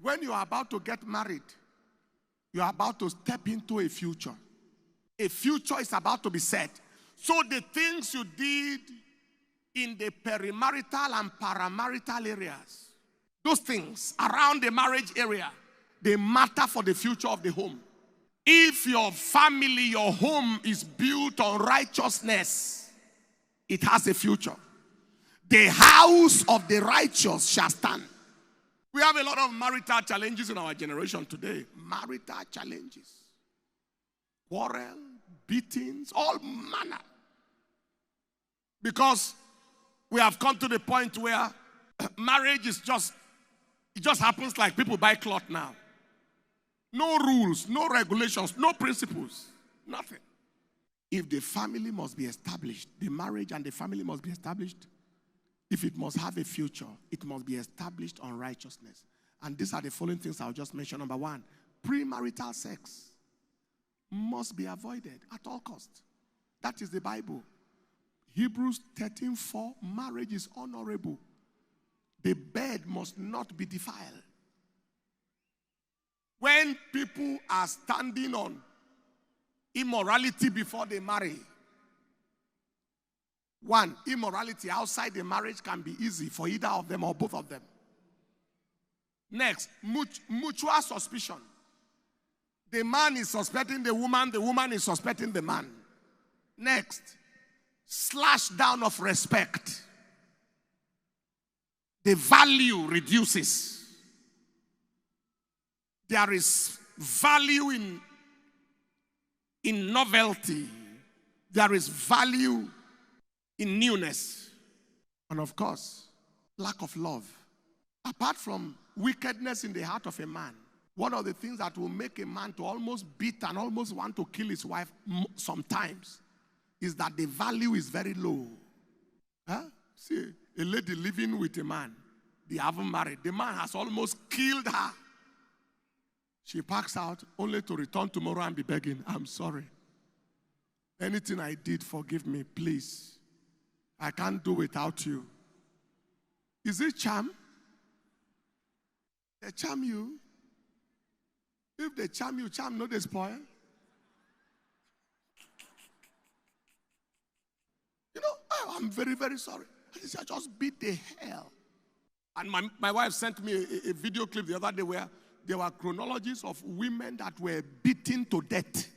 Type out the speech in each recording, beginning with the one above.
When you are about to get married, you are about to step into a future. A future is about to be set. So the things you did in the perimarital and paramarital areas, those things around the marriage area, they matter for the future of the home. If your family, your home is built on righteousness, it has a future. The house of the righteous shall stand. We have a lot of marital challenges in our generation today. Marital challenges. Quarrel, beatings, all manner. Because we have come to the point where marriage is it just happens like people buy cloth now. No rules, no regulations, no principles, nothing. If the family must be established, the marriage and the family must be established, if it must have a future, it must be established on righteousness. And these are the following things I'll just mention. Number one, premarital sex must be avoided at all costs. That is the Bible. Hebrews 13:4, marriage is honorable. The bed must not be defiled. When people are standing on immorality before they marry, one, immorality outside the marriage can be easy for either of them or both of them. Next, mutual suspicion. The man is suspecting the woman is suspecting the man. Next, slash down of respect. The value reduces. There is value in novelty. There is value in newness. And of course, lack of love. Apart from wickedness in the heart of a man, one of the things that will make a man to almost beat and almost want to kill his wife sometimes is that the value is very low. See, a lady living with a man, they haven't married. The man has almost killed her. She packs out only to return tomorrow and be begging, I'm sorry. Anything I did, forgive me, please. I can't do without you. Is it charm? They charm you. If they charm you, charm no they spoil. You know, I'm very, very sorry. I just beat the hell. And my wife sent me a video clip the other day where there were chronologies of women that were beaten to death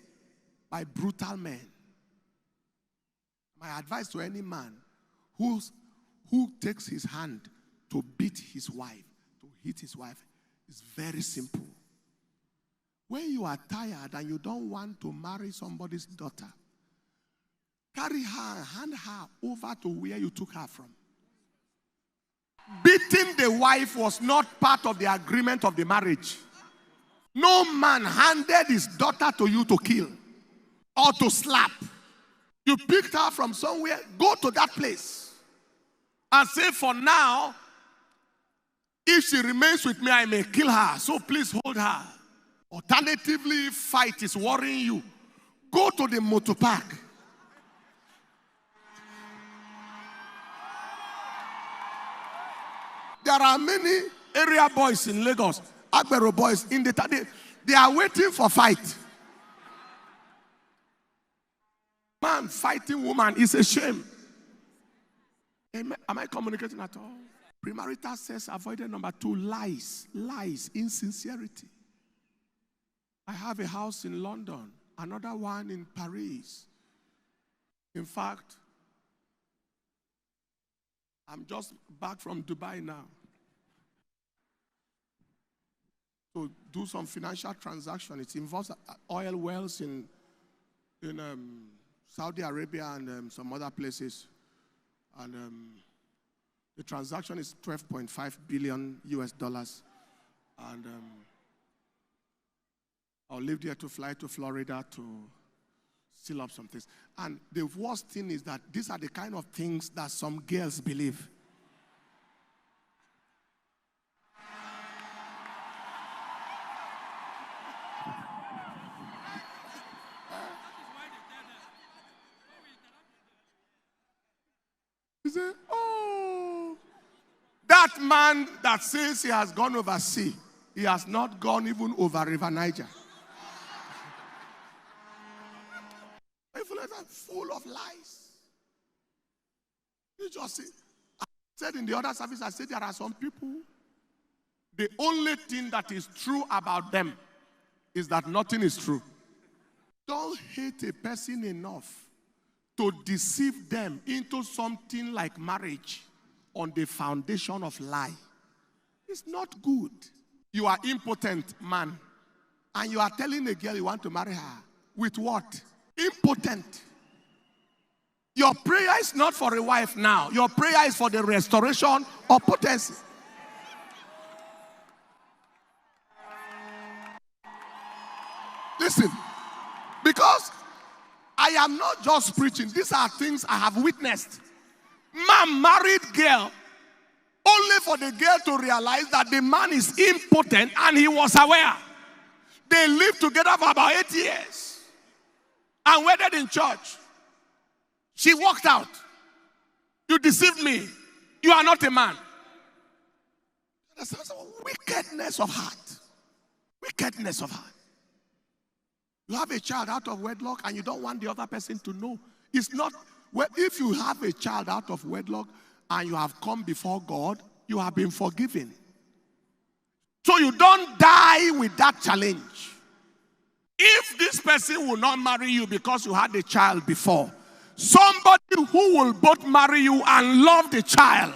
by brutal men. My advice to any man who takes his hand to beat his wife, to hit his wife, is very simple. When you are tired and you don't want to marry somebody's daughter, carry her and hand her over to where you took her from. Beating the wife was not part of the agreement of the marriage. No man handed his daughter to you to kill or to slap. You picked her from somewhere, go to that place and say, for now, if she remains with me, I may kill her, so please hold her. Alternatively, if fight is worrying you, go to the motor park. There are many area boys in Lagos, Agbero boys, in they are waiting for fight. Man fighting woman is a shame. Am I communicating at all? Premarital sex avoided. Number two, lies, insincerity. I have a house in London, another one in Paris. In fact, I'm just back from Dubai now to do some financial transaction. It involves oil wells in Saudi Arabia and some other places. And the transaction is $12.5 billion US. And I'll leave there to fly to Florida to seal up some things. And the worst thing is that these are the kind of things that some girls believe. You say, oh, that man that says he has gone overseas, he has not gone even over River Niger. Influencers are full of lies. You just see. I said in the other service, I said there are some people, the only thing that is true about them is that nothing is true. Don't hate a person enough to deceive them into something like marriage on the foundation of lie. It's not good. You are impotent, man, and you are telling a girl you want to marry her. With what? Impotent. Your prayer is not for a wife now. Your prayer is for the restoration of potency. Listen, because I am not just preaching. These are things I have witnessed. Man married girl only for the girl to realize that the man is impotent, and he was aware. They lived together for about 8 years and wedded in church. She walked out. You deceived me. You are not a man. That's wickedness of heart. Wickedness of heart. You have a child out of wedlock and you don't want the other person to know. It's not, well, if you have a child out of wedlock and you have come before God, you have been forgiven. So you don't die with that challenge. If this person will not marry you because you had a child before, somebody who will both marry you and love the child.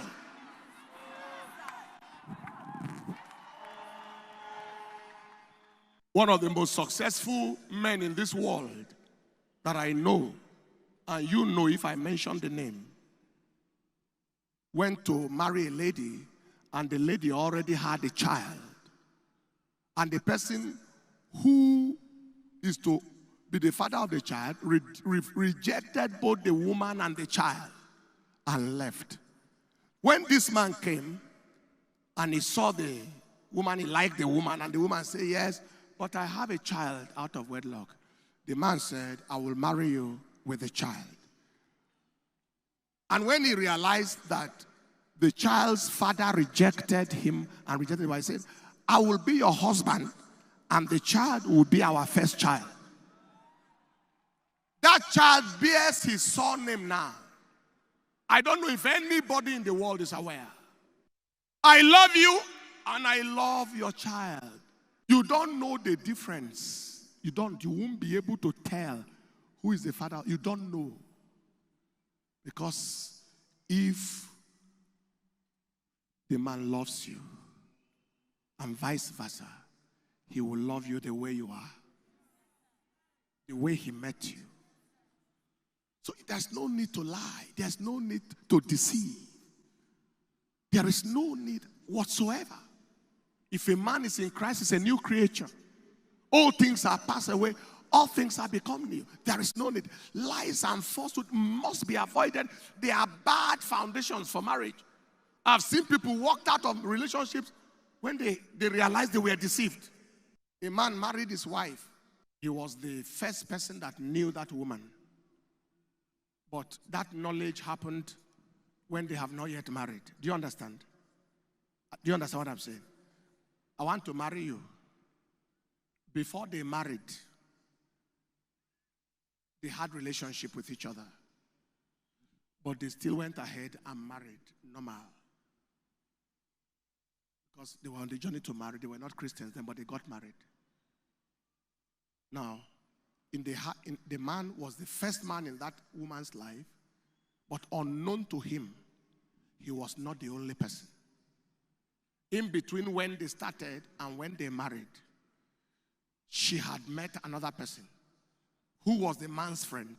One of the most successful men in this world that I know, and you know if I mention the name, went to marry a lady, and the lady already had a child. And the person who is to be the father of the child rejected both the woman and the child and left. When this man came and he saw the woman, he liked the woman, and the woman said, yes, but I have a child out of wedlock. The man said, I will marry you with the child. And when he realized that the child's father rejected him and rejected him, he said, I will be your husband and the child will be our first child. That child bears his surname now. I don't know if anybody in the world is aware. I love you and I love your child. You don't know the difference. You won't be able to tell who is the father. You don't know. Because if the man loves you and vice versa, he will love you the way you are, the way he met you. So there's no need to lie. There's no need to deceive. There is no need whatsoever. If a man is in Christ, he's a new creature. All things are passed away. All things are become new. There is no need. Lies and falsehood must be avoided. They are bad foundations for marriage. I've seen people walked out of relationships when they realized they were deceived. A man married his wife. He was the first person that knew that woman. But that knowledge happened when they have not yet married. Do you understand? Do you understand what I'm saying? I want to marry you. Before they married, they had relationship with each other. But they still went ahead and married, normal. Because they were on the journey to marry. They were not Christians then, but they got married. Now, the man was the first man in that woman's life, but unknown to him, he was not the only person. In between when they started and when they married, she had met another person who was the man's friend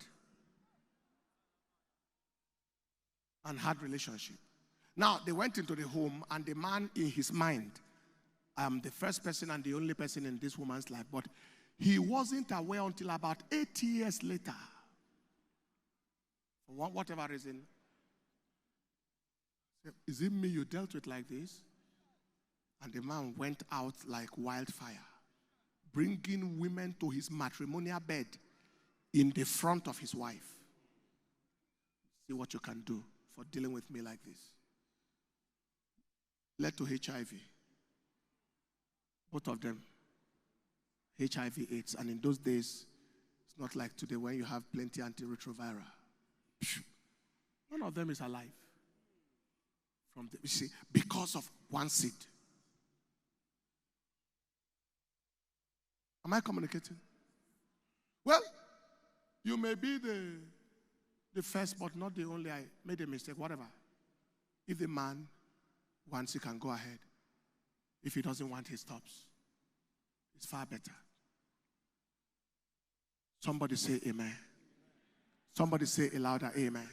and had relationship. Now, they went into the home, and the man in his mind, I am the first person and the only person in this woman's life, but he wasn't aware until about 8 years later. For whatever reason, is it me you dealt with like this? And the man went out like wildfire, bringing women to his matrimonial bed in the front of his wife. See what you can do for dealing with me like this. Led to HIV. Both of them. HIV/AIDS. And in those days, it's not like today when you have plenty antiretroviral. None of them is alive. You see, because of one seed. Am I communicating? Well, you may be the first, but not the only. I made a mistake, whatever. If the man wants, he can go ahead. If he doesn't want, he stops. It's far better. Somebody say amen. Somebody say a louder amen.